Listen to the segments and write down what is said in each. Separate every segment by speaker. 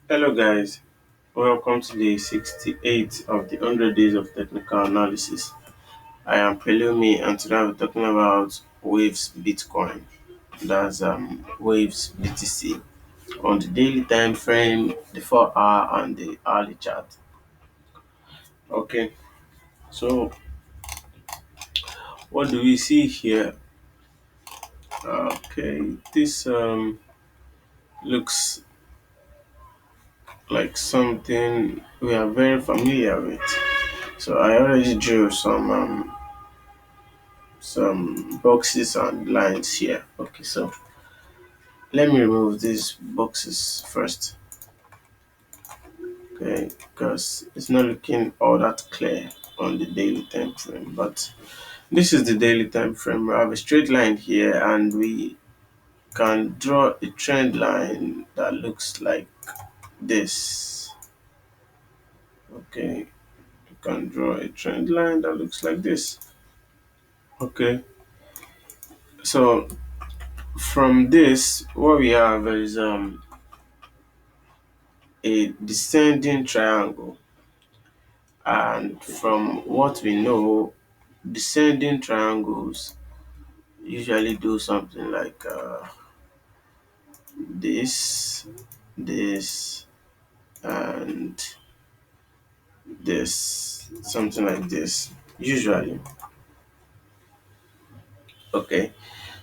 Speaker 1: Hello guys, welcome to day 68 of the 100 days of technical analysis. I am Pelumi and today we're talking about Waves Bitcoin. That's Waves BTC on the daily time frame, the 4 hour and the hourly chart. Okay, so what do we see here? Okay, this looks like something we are very familiar with. So I already drew some boxes and lines here. Okay, so let me remove these boxes first. Okay, because it's not looking all that clear on the daily time frame. But this is the daily time frame. We have a straight line here, and we can draw a trend line that looks like this. Okay, you can draw a trend line that looks like this. Okay, so from this, what we have is a descending triangle. And from what we know, descending triangles usually do something like this, this, and this, something like this, usually. Okay,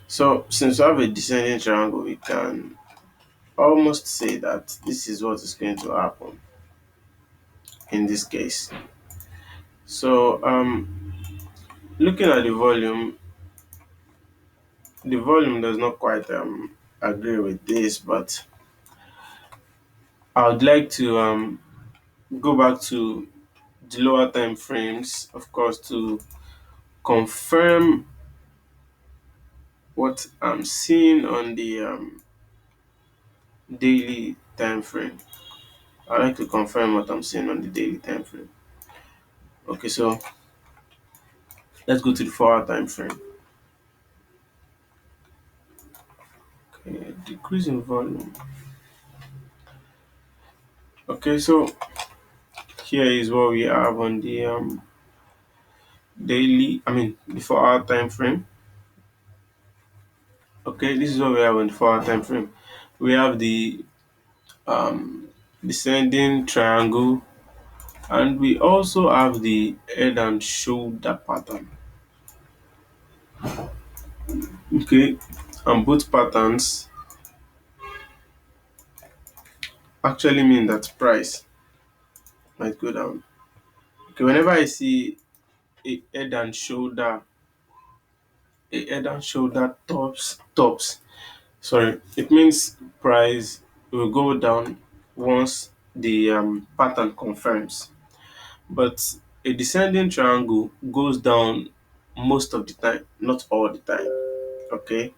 Speaker 1: so since we have a descending triangle, we can almost say that this is what is going to happen in this case. So, looking at the volume does not quite agree with this, but I would like to go back to the lower time frames, of course, to confirm what I'm seeing on the daily time frame. I like to confirm what I'm seeing on the daily time frame. Okay, so let's go to the 4 hour time frame. Okay, decrease in volume. Okay, so here is what we have on the the 4 hour time frame. Okay, this is what we have on the 4 hour time frame. We have the um, descending triangle, and we also have the head and shoulder pattern. Okay, and both patterns actually mean that price might go down. Okay, whenever I see a head and shoulder, tops, sorry, it means price will go down once the pattern confirms. But a descending triangle goes down most of the time, not all the time. Okay,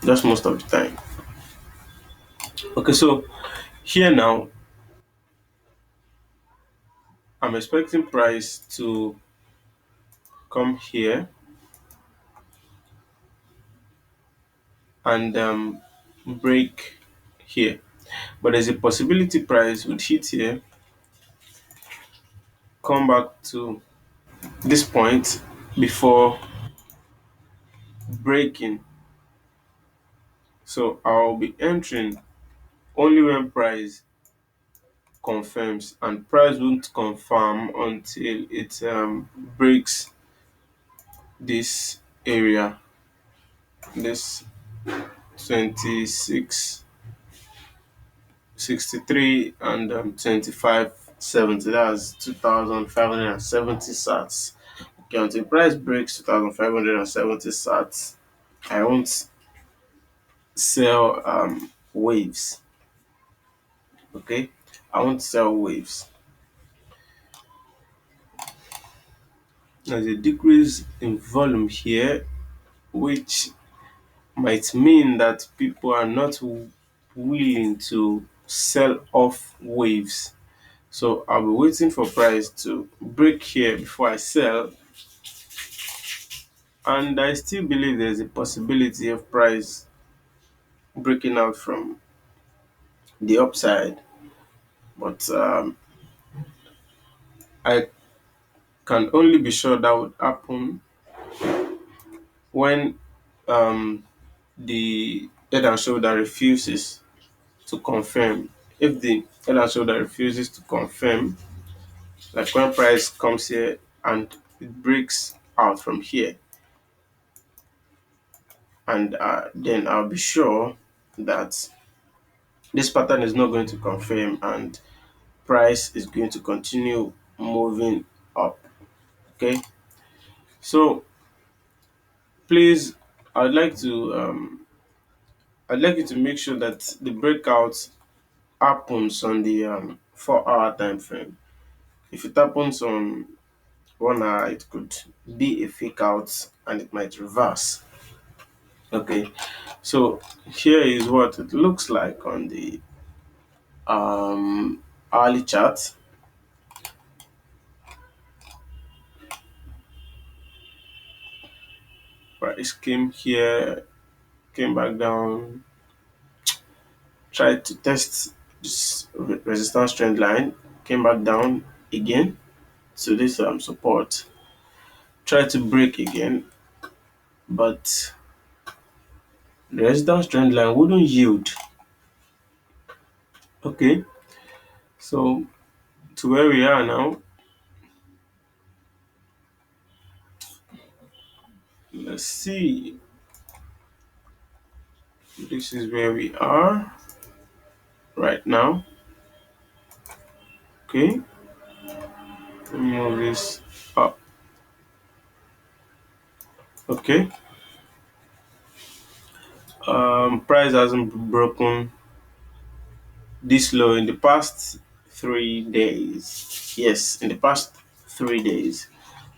Speaker 1: just most of the time. Okay, so here now, I'm expecting price to come here and break here. But there's a possibility price would hit here, come back to this point before breaking. So I'll be entering only when price confirms, and price won't confirm until it breaks this area, this 26 63 and 2570. That's 2570 sats. Okay, until price breaks 2570 sats, I won't sell waves. Okay, I won't sell waves. There's a decrease in volume here, which might mean that people are not willing to sell off waves. So I'll be waiting for price to break here before I sell. And I still believe there's a possibility of price breaking out from the upside. But I can only be sure that would happen when um, the head and shoulder refuses to confirm. If the head and shoulder refuses to confirm, like when price comes here and it breaks out from here, and then I'll be sure that this pattern is not going to confirm and price is going to continue moving up. Okay, so please, I'd like to I'd like you to make sure that the breakout happens on the 4 hour time frame. If it happens on 1 hour, it could be a fake out and it might reverse. Okay, so here is what it looks like on the hourly chart. Price came here, came back down, tried to test this resistance trend line, came back down again to this support, tried to break again, but the resistance trend line wouldn't yield. Okay, so to where we are now, let's see. This is where we are right now. Okay, let me move this up. Okay, price hasn't broken this low in the past 3 days. Yes, in the past 3 days.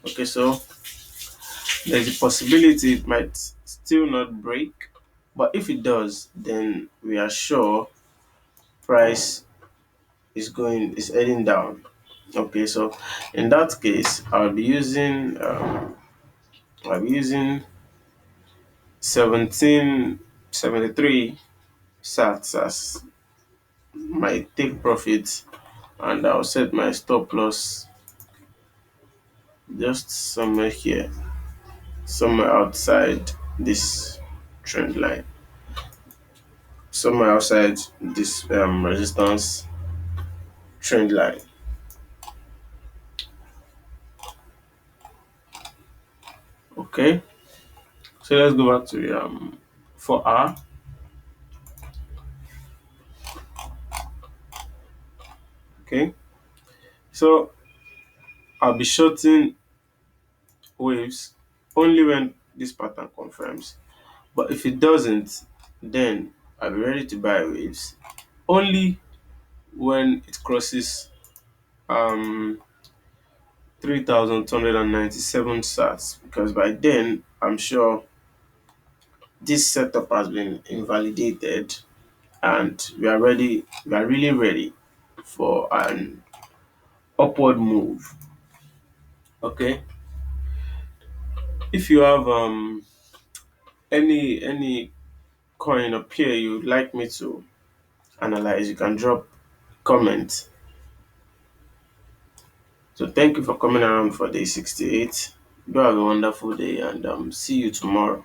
Speaker 1: Okay, so there's a possibility it might still not break, but if it does, then we are sure price is heading down. Okay, so in that case, I'll be using 1773 sats as my take profit, and I'll set my stop loss just somewhere here, somewhere outside this trend line, somewhere outside this resistance trend line. Okay, so let's go back to 4 hour. Okay, so I'll be shorting waves only when this pattern confirms. But if it doesn't, then I'll be ready to buy waves only when it crosses um 3,297 sats, because by then I'm sure this setup has been invalidated and we are really ready for an upward move. Okay, if you have any coin up here you'd like me to analyze, you can drop comment. So thank you for coming around for day 68. Do have a wonderful day and see you tomorrow.